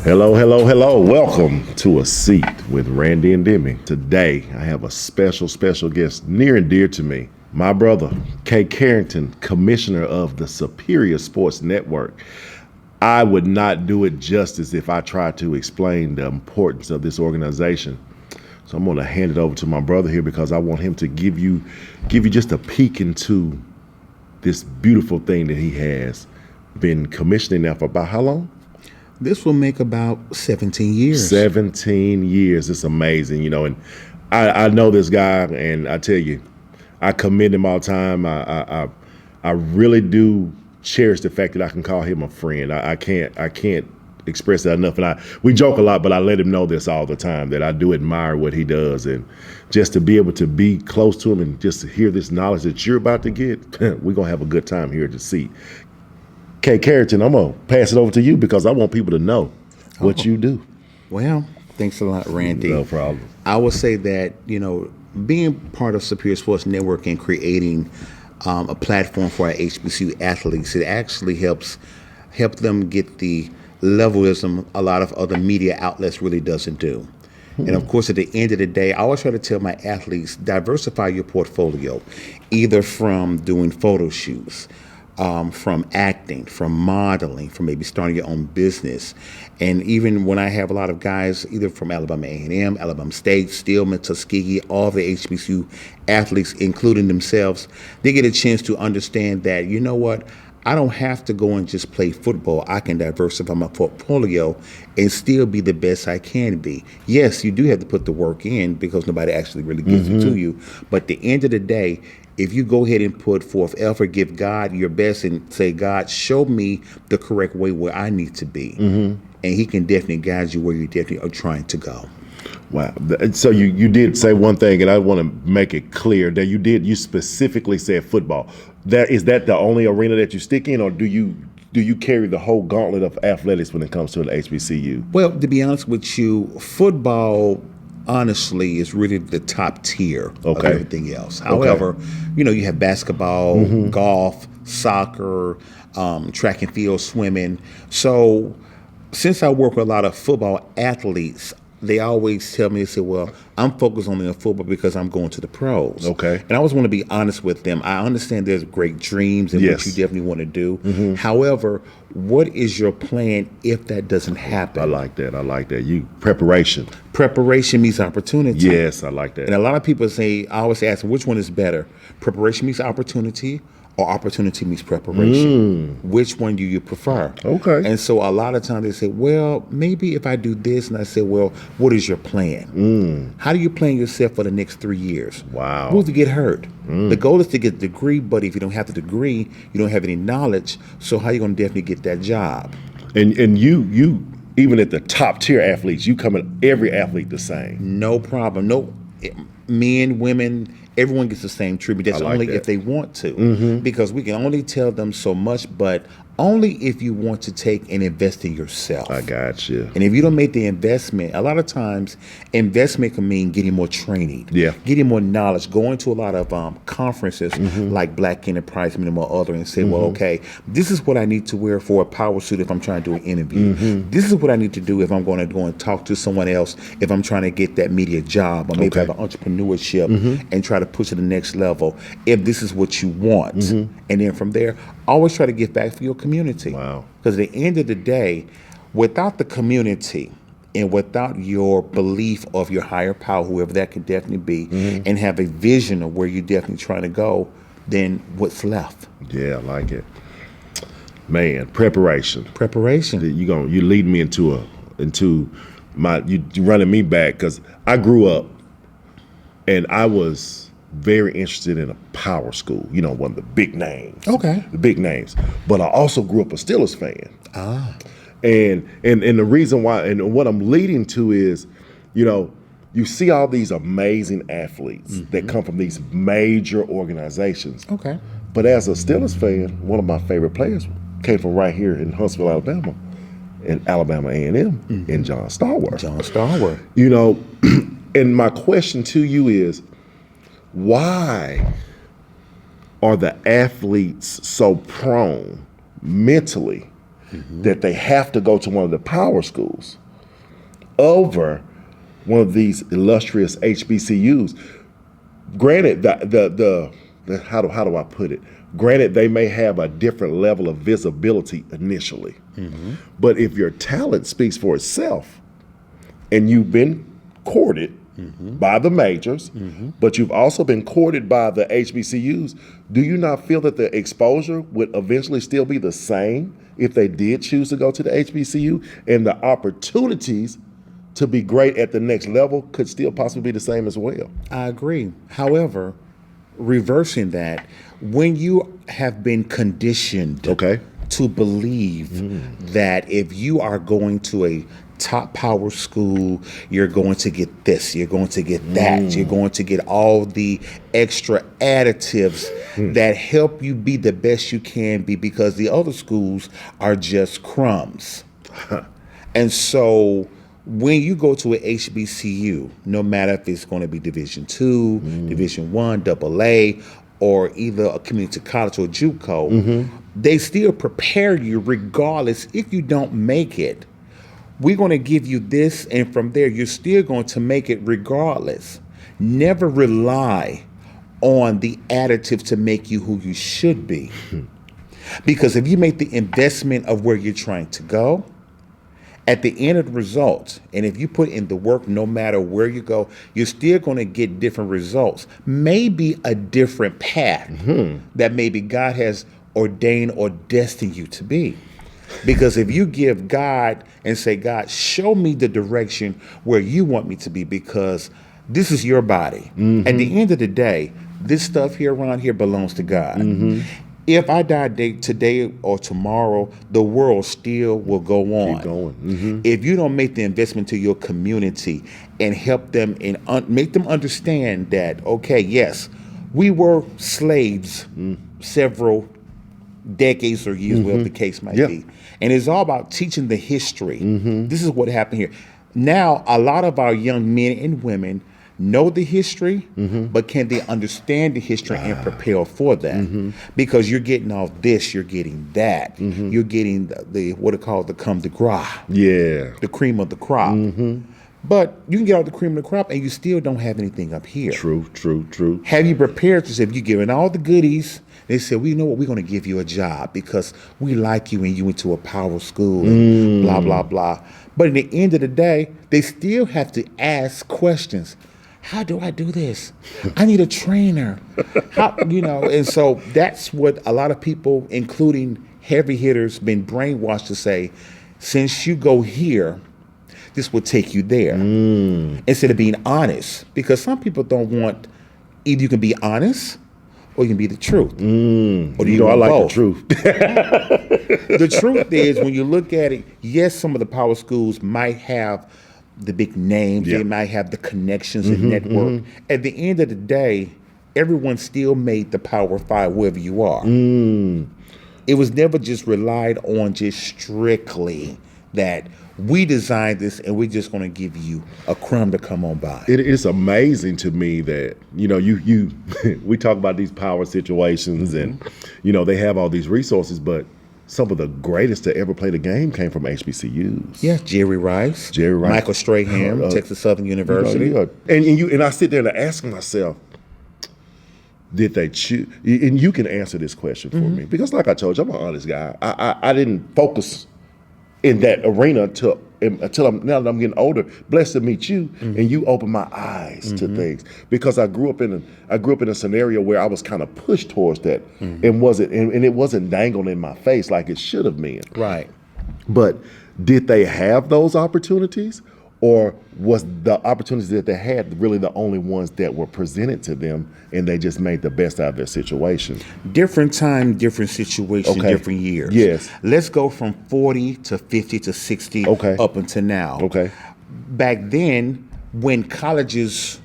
Hello, hello, hello. Welcome to A Seat with Randy and Demi. Today, I have a special guest near and dear to me. My brother, K. Carrington, commissioner of the Superior Sports Network. I would not do it justice if I tried to explain the importance of this organization. So I'm going to hand it over to my brother here because I want him to give you just a peek into this beautiful thing that he has been commissioning now for about how long? This will make about 17 years. 17 years. It's amazing, and I know this guy, and I tell you, I commend him all the time. I really do cherish the fact that I can call him a friend. I can't express that enough. And we joke a lot, but I let him know this all the time, that I do admire what he does. And just to be able to be close to him and just to hear this knowledge that you're about to get, we're going to have a good time here at the seat. K. Carrington, I'm going to pass it over to you because I want people to know what you do. Well, thanks a lot, Randy. No problem. I would say that, being part of Superior Sports Network and creating a platform for our HBCU athletes, it actually help them get the levelism a lot of other media outlets really doesn't do. And of course, at the end of the day, I always try to tell my athletes, diversify your portfolio, either from doing photo shoots, from acting, from modeling, from maybe starting your own business. And even when I have a lot of guys, either from Alabama A&M, Alabama State, Stillman, Tuskegee, all the HBCU athletes, including themselves, they get a chance to understand that, you know what, I don't have to go and just play football. I can diversify my portfolio and still be the best I can be. Yes, you do have to put the work in because nobody actually really gives it to you. But at the end of the day, if you go ahead and put forth effort, give God your best and say, God, show me the correct way where I need to be. And he can definitely guide you where you definitely are trying to go. Wow. So you did say one thing, and I want to make it clear that you specifically said football. Is that the only arena that you stick in, or do you carry the whole gauntlet of athletics when it comes to an HBCU? Well, to be honest with you, football honestly is really the top tier of everything else. However, you have basketball, golf, soccer, track and field, swimming. So since I work with a lot of football athletes, they always tell me, they say, well, I'm focused only on football because I'm going to the pros. Okay. And I always want to be honest with them. I understand there's great dreams and what you definitely want to do. However, what is your plan if that doesn't happen? I like that. Preparation. Preparation meets opportunity. Yes, I like that. And a lot of people say, I always ask them, which one is better? Preparation meets opportunity, or opportunity meets preparation? Which one do you prefer? Okay. And so a lot of times they say, well, maybe if I do this, and I say, well, what is your plan? How do you plan yourself for the next 3 years? Wow. What if you get hurt? The goal is to get a degree, but if you don't have the degree, you don't have any knowledge, so how are you going to definitely get that job? And you even at the top tier athletes, you come at every athlete the same. No problem. No, men, women, everyone gets the same treatment. That's only if they want to, because we can only tell them so much, but only if you want to take and invest in yourself. I got you. And if you don't make the investment, a lot of times investment can mean getting more training, getting more knowledge, going to a lot of conferences like Black Enterprise Minimum or other, and say, well, okay, this is what I need to wear for a power suit if I'm trying to do an interview. This is what I need to do if I'm going to go and talk to someone else if I'm trying to get that media job, or maybe have an entrepreneurship and try to push it to the next level if this is what you want. And then from there, always try to give back for your community. Wow. Because at the end of the day, without the community and without your belief of your higher power, whoever that could definitely be, and have a vision of where you're definitely trying to go, then what's left? Yeah, I like it. Man, preparation. You lead me into you running me back, because I grew up and I was very interested in a power school, one of the big names. Okay. The big names. But I also grew up a Steelers fan. And the reason why, and what I'm leading to is, you see all these amazing athletes that come from these major organizations. Okay. But as a Steelers fan, one of my favorite players came from right here in Huntsville, Alabama, in Alabama A&M, and John Stallworth. And my question to you is, why are the athletes so prone mentally that they have to go to one of the power schools over one of these illustrious HBCUs. Granted, how do I put it? Granted, they may have a different level of visibility initially, but if your talent speaks for itself, and you've been courted by the majors, but you've also been courted by the HBCUs, do you not feel that the exposure would eventually still be the same if they did choose to go to the HBCU, and the opportunities to be great at the next level could still possibly be the same as well? I agree. However, reversing that, when you have been conditioned to believe that if you are going to a top power school, you're going to get this, you're going to get that, you're going to get all the extra additives that help you be the best you can be, because the other schools are just crumbs. And so when you go to an HBCU, no matter if it's going to be Division II, Division I, AA, or either a community college or JUCO, they still prepare you regardless if you don't make it. We're going to give you this, and from there, you're still going to make it regardless. Never rely on the additive to make you who you should be. Because if you make the investment of where you're trying to go, at the end of the results, and if you put in the work, no matter where you go, you're still going to get different results. Maybe a different path that maybe God has ordained or destined you to be. Because if you give God and say, God, show me the direction where you want me to be, because this is your body. At the end of the day, this stuff here around here belongs to God. If I die today or tomorrow, the world still will go on. Keep going. If you don't make the investment to your community and help them and make them understand that, okay, yes, we were slaves several decades or years, whatever the case might be. And it's all about teaching the history. This is what happened here. Now, a lot of our young men and women know the history, but can they understand the history and prepare for that? Because you're getting all this, you're getting that. You're getting the what are called the creme de grace. The cream of the crop. But you can get all the cream of the crop and you still don't have anything up here. True. Have you prepared yourself? You're giving all the goodies. They said, we know what, we're going to give you a job because we like you and you went to a power school and blah, blah, blah. But in the end of the day, they still have to ask questions. How do I do this? I need a trainer. And so that's what a lot of people, including heavy hitters, been brainwashed to say, since you go here, this will take you there. Instead of being honest. Because some people don't want, either you can be honest or you can be the truth. Or do you I like both? the truth. The truth is, when you look at it, yes, some of the power schools might have the big names, they might have the connections and network. At the end of the day, everyone still made the Power 5 wherever you are. It was never just relied on just strictly that we designed this and we're just going to give you a crumb to come on by. It is amazing to me that, you we talk about these power situations and, they have all these resources, but some of the greatest to ever play the game came from HBCUs. Yeah, Jerry Rice, Michael Strahan, Texas Southern University. And I sit there and I ask myself, did they choose? And you can answer this question for me, because like I told you, I'm an honest guy. I didn't focus in that arena until now that I'm getting older. Blessed to meet you, and you opened my eyes to things, because I grew up in a scenario where I was kind of pushed towards that, and it wasn't dangled in my face like it should have been. Right. But did they have those opportunities, or was the opportunities that they had really the only ones that were presented to them, and they just made the best out of their situation? Different time, different situation, different years. Yes. Let's go from 40 to 50 to 60 up until now. Back then, when colleges,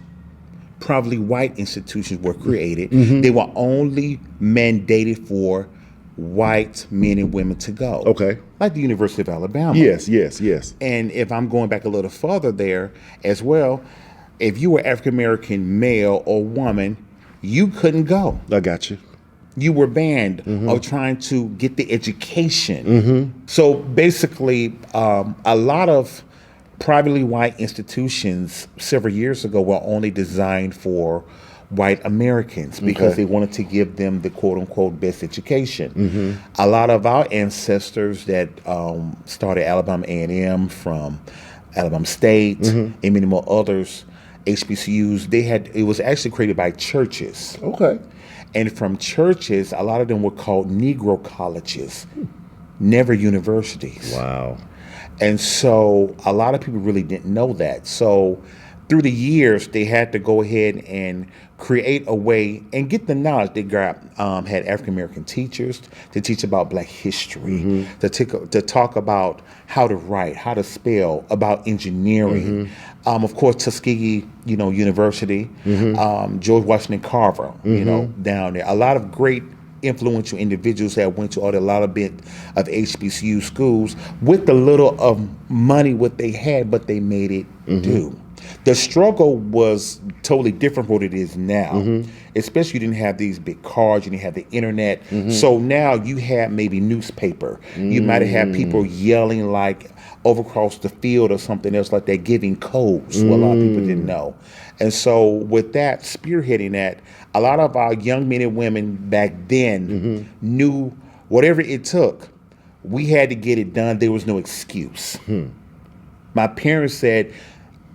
probably white institutions, were created, they were only mandated for white men and women to go. Like the University of Alabama. Yes. And if I'm going back a little further there as well, if you were African American male or woman, you couldn't go. I got you. You were banned of trying to get the education. So basically, a lot of privately white institutions several years ago were only designed for white Americans because they wanted to give them the quote unquote best education. A lot of our ancestors that started Alabama A&M from Alabama State and many more others, HBCUs, it was actually created by churches. Okay. And from churches, a lot of them were called Negro colleges, never universities. Wow. And so a lot of people really didn't know that. So through the years, they had to go ahead and create a way and get the knowledge. They had African American teachers to teach about Black history, to talk about how to write, how to spell, about engineering. Of course, Tuskegee, University, George Washington Carver, down there. A lot of great influential individuals that went to a lot of bit of HBCU schools with the little of money what they had, but they made it do. The struggle was totally different from what it is now. Especially you didn't have these big cars, you didn't have the internet. So now you had maybe newspaper. You might have had people yelling like over across the field or something else like that, giving codes. What a lot of people didn't know. And so with that, spearheading that, a lot of our young men and women back then knew whatever it took, we had to get it done. There was no excuse. My parents said,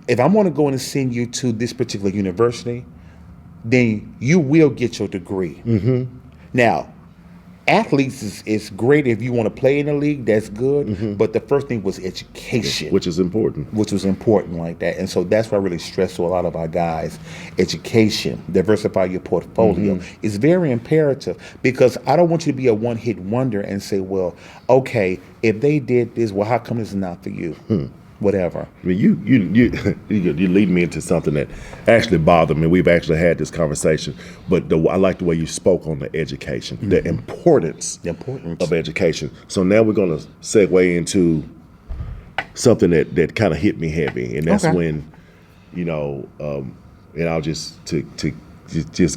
if I'm going to go and send you to this particular university, then you will get your degree. Now, athletes is great if you want to play in the league, that's good. But the first thing was education. Which is important. Which was important like that. And so that's why I really stress to a lot of our guys, education, diversify your portfolio is very imperative, because I don't want you to be a one-hit wonder and say, well, okay, if they did this, well, how come this is not for you? Whatever. I mean, you lead me into something that actually bothered me. We've actually had this conversation, but I like the way you spoke on the education, the importance of education. So now we're going to segue into something that kind of hit me heavy, and that's when, and I'll just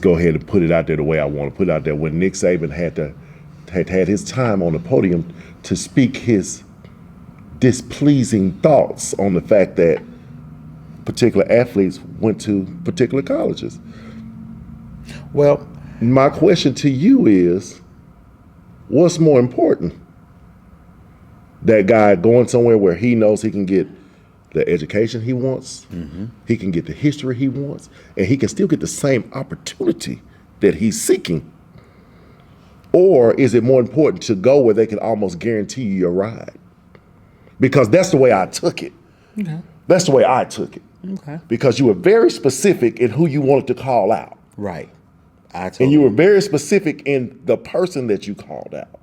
go ahead and put it out there the way I want to put it out there. When Nick Saban had his time on the podium to speak his displeasing thoughts on the fact that particular athletes went to particular colleges. Well, my question to you is, what's more important? That guy going somewhere where he knows he can get the education he wants, he can get the history he wants, and he can still get the same opportunity that he's seeking? Or is it more important to go where they can almost guarantee you your ride? Because that's the way I took it. That's the way I took it. Because you were very specific in who you wanted to call out. Right. And you were very specific in the person that you called out.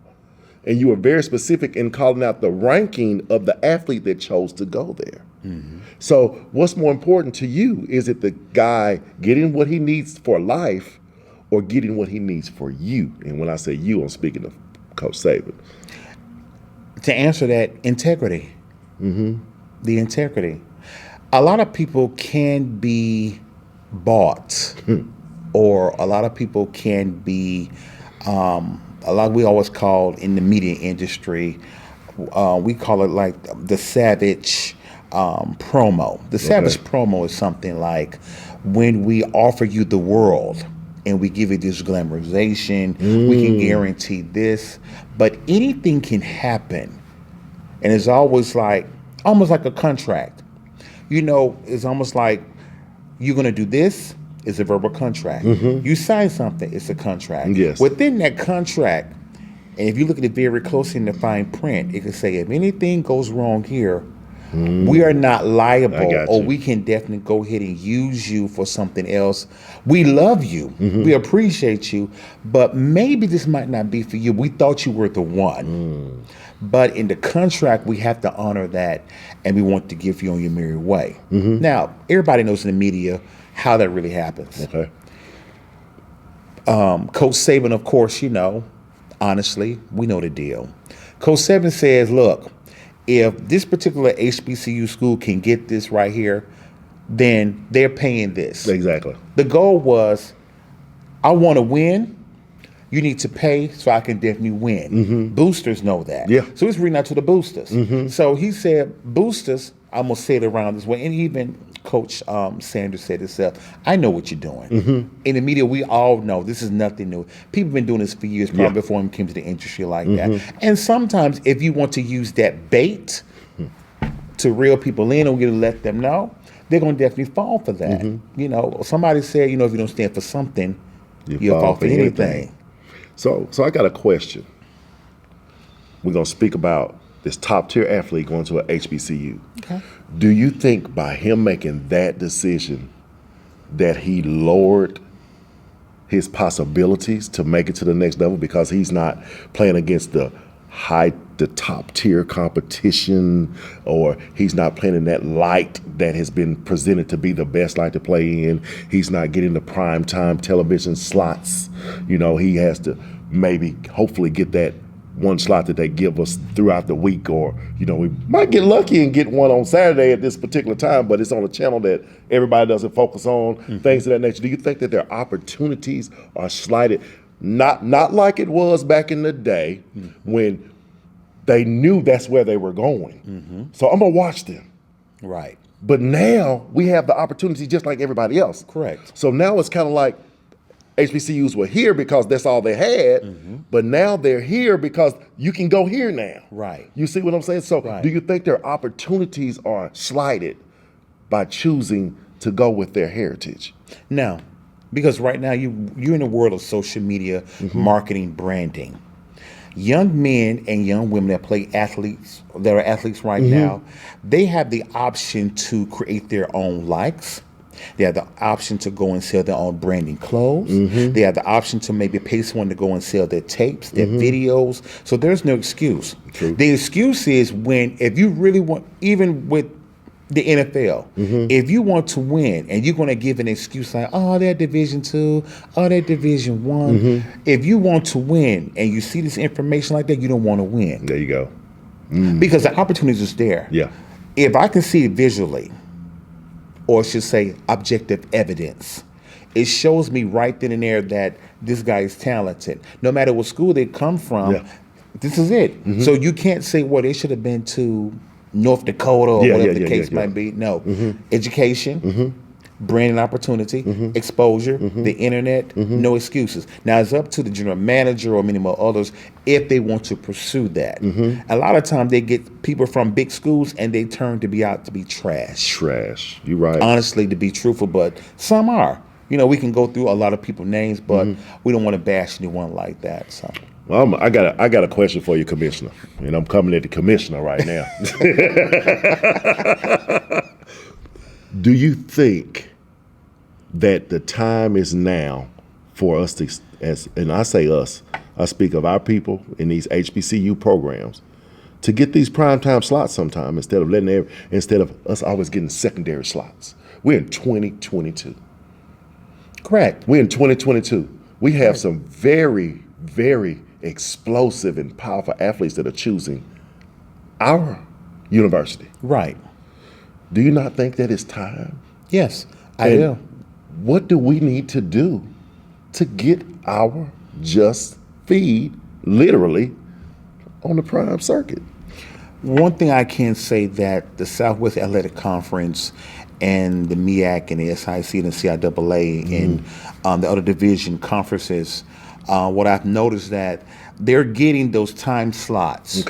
And you were very specific in calling out the ranking of the athlete that chose to go there. So what's more important to you? Is it the guy getting what he needs for life or getting what he needs for you? And when I say you, I'm speaking of Coach Saban. To answer that, integrity. The integrity. A lot of people can be bought, or a lot of people can be, we always call in the media industry, we call it like the savage promo. The savage promo is something like when we offer you the world and we give you this glamorization, we can guarantee this, but anything can happen. And it's always like, almost like a contract. It's almost like you're going to do this, it's a verbal contract. You sign something, it's a contract. Yes. Within that contract, and if you look at it very closely in the fine print, it can say if anything goes wrong here, we are not liable, or we can definitely go ahead and use you for something else. We love you. We appreciate you, but maybe this might not be for you. We thought you were the one. But in the contract, we have to honor that, and we want to give you on your merry way. Now, everybody knows in the media how that really happens. Coach Saban, of course, honestly, we know the deal. Coach Saban says, look, if this particular HBCU school can get this right here, then they're paying this. Exactly. The goal was, I want to win. you need to pay so I can definitely win. Boosters know that. Yeah. So he's reading out to the boosters. So he said, boosters, I'm going to say it around this way. And even Coach Sanders said himself, I know what you're doing. In the media, we all know this is nothing new. People have been doing this for years, probably before him came to the industry like that. And sometimes if you want to use that bait to reel people in or you let them know, they're going to definitely fall for that. You know, somebody said, you know, if you don't stand for something, you'll fall for anything. So I got a question. We're going to speak about this top tier athlete going to a HBCU. Okay. Do you think by him making that decision that he lowered his possibilities to make it to the next level because he's not playing against the top tier competition, or he's not playing in that light that has been presented to be the best light to play in? He's not getting the prime time television slots. You know, he has to maybe hopefully get that one slot that they give us throughout the week, or, you know, we might get lucky and get one on Saturday at this particular time, but it's on a channel that everybody doesn't focus on, things of that nature. Do you think that their opportunities are slighted? Not like it was back in the day when they knew that's where they were going. So I'm going to watch them. Right. But now we have the opportunity just like everybody else. Correct. So now it's kind of like HBCUs were here because that's all they had, but now they're here because you can go here now. Right. You see what I'm saying? So do you think their opportunities are slighted by choosing to go with their heritage? No, because right now you're in the world of social media, marketing, branding. Young men and young women that are athletes right now, they have the option to create their own likes. They have the option to go and sell their own branding clothes. They have the option to maybe pay someone to go and sell their tapes, their videos. So there's no excuse. True. The excuse is if you really want, even with the NFL, if you want to win and you're going to give an excuse like, oh, they're Division II, oh, they're Division I. If you want to win and you see this information like that, you don't want to win. There you go. Because the opportunity is there. Yeah. If I can see it visually, or I should say objective evidence, it shows me right then and there that this guy is talented. No matter what school they come from, this is it. So you can't say, well, they should have been to North Dakota or whatever the case might be. No. Education, branding opportunity, exposure, the internet, no excuses. Now it's up to the general manager or many more others if they want to pursue that. A lot of times they get people from big schools and they turn to be trash. Trash. You right. Honestly, to be truthful, but some are. You know, we can go through a lot of people's names, but we don't want to bash anyone like that. So. Well, I got a question for you, Commissioner, and I'm coming at the Commissioner right now. Do you think that the time is now for us to, and I say us, I speak of our people in these HBCU programs, to get these primetime slots sometime instead of us always getting secondary slots? We're in 2022. Correct. We're in 2022. We have some very, very explosive and powerful athletes that are choosing our university. Right. Do you not think that it's time? Yes, I do. What do we need to do to get our just feed literally on the prime circuit? One thing I can say that the Southwest Athletic Conference and the MEAC and the SIC and the CIAA and the other division conferences, what I've noticed that they're getting those time slots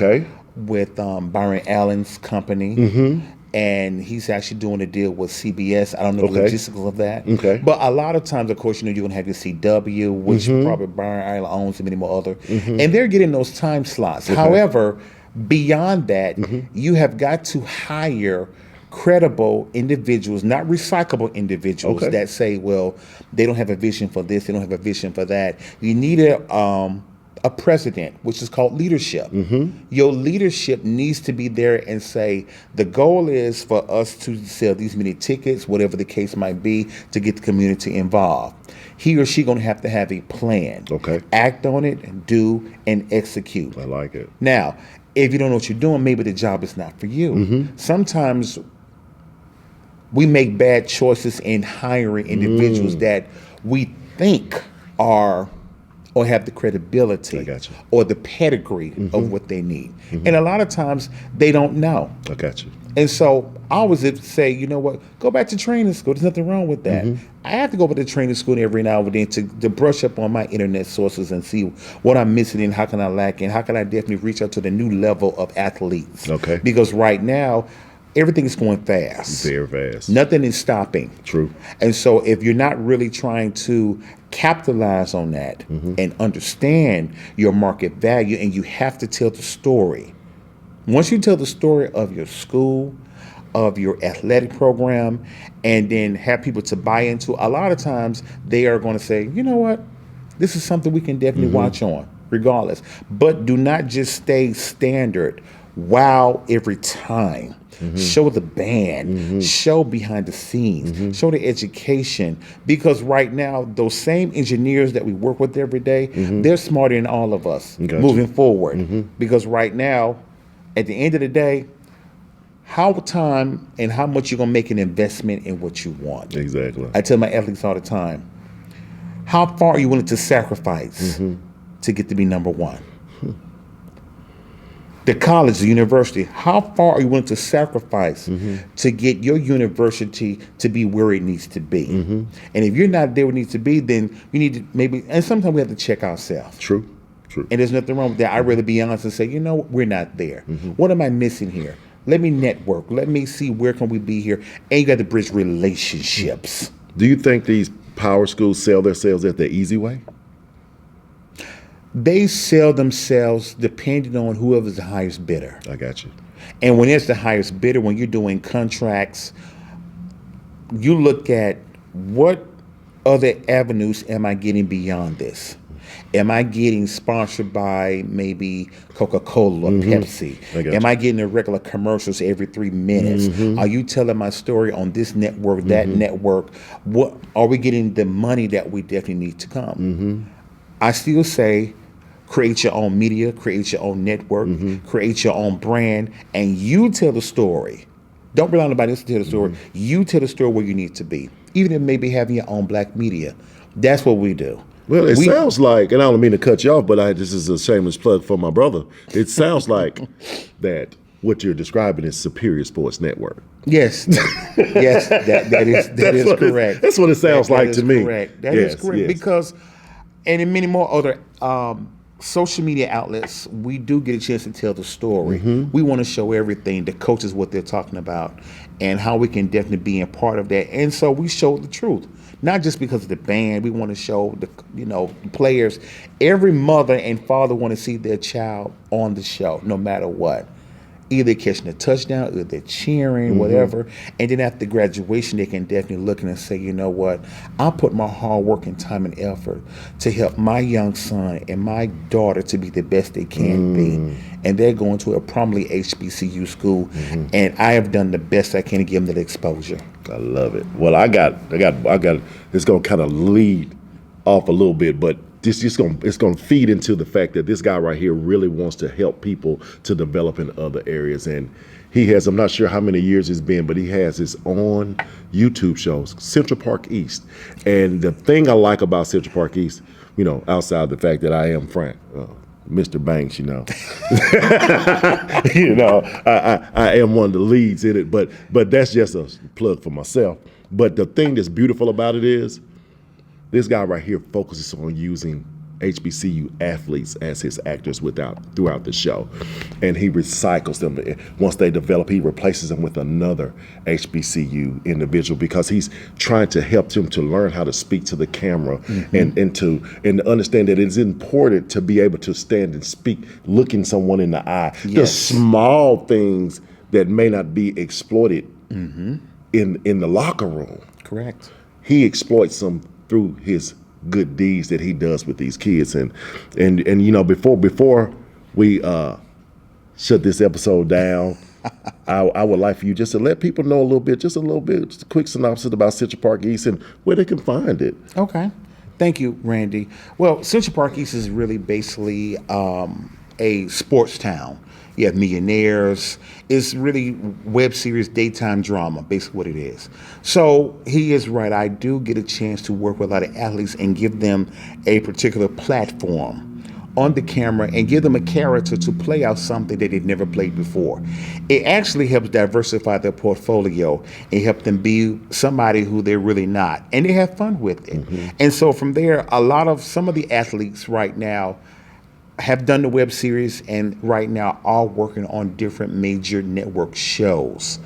with Byron Allen's company, and he's actually doing a deal with CBS. I don't know the logistics of that, but a lot of times, of course, you know, you're going to have your CW, which probably Byron Allen owns, and many more other, and they're getting those time slots. However, beyond that, you have got to hire credible individuals, not recyclable individuals that say, well, they don't have a vision for this, they don't have a vision for that. You need a president, which is called leadership. Your leadership needs to be there and say, the goal is for us to sell these many tickets, whatever the case might be, to get the community involved. He or she going to have a plan. Act on it, do, and execute. I like it. Now, if you don't know what you're doing, maybe the job is not for you. Sometimes we make bad choices in hiring individuals that we think are or have the credibility I got you. or the pedigree of what they need. And a lot of times they don't know. I got you. And so I always say, you know what, go back to training school. There's nothing wrong with that. I have to go back to training school every now and then to brush up on my internet sources and see what I'm missing and how can I lack and how can I definitely reach out to the new level of athletes. Okay. Because right now, everything is going fast. Very fast. Nothing is stopping. True. And so if you're not really trying to capitalize on that and understand your market value, and you have to tell the story. Once you tell the story of your school, of your athletic program, and then have people to buy into, a lot of times they are going to say, you know what, this is something we can definitely watch on, regardless. But do not just stay standard. Wow, every time. Show the band, show behind the scenes, show the education. Because right now, those same engineers that we work with every day, they're smarter than all of us moving forward. Because right now, at the end of the day, how time and how much you're going to make an investment in what you want. Exactly. I tell my athletes all the time, how far are you willing to sacrifice to get to be number one? The college, the university, how far are you willing to sacrifice to get your university to be where it needs to be? And if you're not there where it needs to be, then you need to maybe, and sometimes we have to check ourselves. True. True. And there's nothing wrong with that. I'd rather be honest and say, you know, we're not there. What am I missing here? Let me network. Let me see where can we be here. And you got to bridge relationships. Do you think these power schools sell themselves at the easy way? They sell themselves depending on whoever's the highest bidder. I got you. And when it's the highest bidder, when you're doing contracts, you look at what other avenues am I getting beyond this? Am I getting sponsored by maybe Coca-Cola or Pepsi? Am I getting the regular commercials every 3 minutes? Are you telling my story on this network, that network? What are we getting the money that we definitely need to come? I still say create your own media, create your own network, create your own brand, and you tell the story. Don't rely on nobody else to tell the story. You tell the story where you need to be. Even if maybe having your own black media. That's what we do. Well, it sounds like, and I don't mean to cut you off, but this is a shameless plug for my brother. It sounds like that what you're describing is Superior Sports Network. Yes, yes, that is correct. That's what it sounds like to me. Correct. That is correct because, and in many more other social media outlets, we do get a chance to tell the story. We want to show everything, the coaches, what they're talking about, and how we can definitely be a part of that. And so we show the truth, not just because of the band. We want to show the players. Every mother and father want to see their child on the show, no matter what. Either catching a touchdown, either they're cheering, whatever. And then after graduation, they can definitely look in and say, you know what? I put my hard work and time and effort to help my young son and my daughter to be the best they can be. And they're going to a prominently HBCU school, and I have done the best I can to give them that exposure. I love it. Well, I got. It's gonna kind of lead off a little bit, but it's gonna feed into the fact that this guy right here really wants to help people to develop in other areas, and he has. I'm not sure how many years it's been, but he has his own YouTube shows, Central Park East. And the thing I like about Central Park East, outside the fact that I am Frank. Mr. Banks, I am one of the leads in it, but that's just a plug for myself. But the thing that's beautiful about it is this guy right here focuses on using HBCU athletes as his actors throughout the show. And he recycles them. Once they develop, he replaces them with another HBCU individual because he's trying to help them to learn how to speak to the camera and to understand that it's important to be able to stand and speak, looking someone in the eye. Yes. The small things that may not be exploited in the locker room. Correct. He exploits them through his good deeds that he does with these kids, and before we shut this episode down, I would like for you just to let people know just a quick synopsis about Central Park East and where they can find it. Okay, thank you, Randy. Well, Central Park East is really basically a a sports town. You have millionaires. It's really web series, daytime drama, basically what it is. So he is right. I do get a chance to work with a lot of athletes and give them a particular platform on the camera and give them a character to play out something that they've never played before. It actually helps diversify their portfolio and help them be somebody who they're really not. And they have fun with it. And so from there, some of the athletes right now have done the web series and right now are working on different major network shows.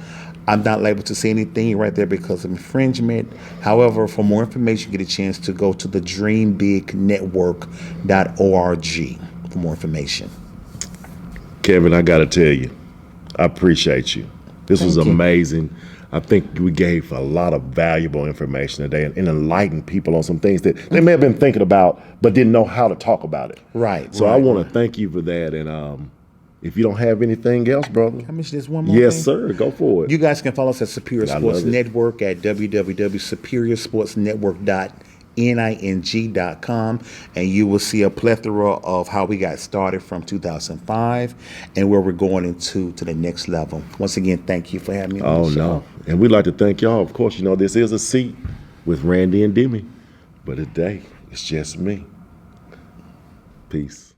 I'm not liable to say anything right there because of infringement. However, for more information, get a chance to go to the dreambignetwork.org for more information. Kevin, I got to tell you, I appreciate you. This was Thank you. amazing. I think we gave a lot of valuable information today and enlightened people on some things that they may have been thinking about but didn't know how to talk about it. Right. So I want to thank you for that. And if you don't have anything else, brother. Can I mention this one more Yes, thing? sir. Go for it. You guys can follow us at Superior I Sports love it. Network at www.superiorsportsnetwork.ning.com, and you will see a plethora of how we got started from 2005 and where we're going to the next level. Once again, thank you for having me on Oh, the show. no. And we'd like to thank y'all. Of course, this is a seat with Randy and Demi. But today, it's just me. Peace.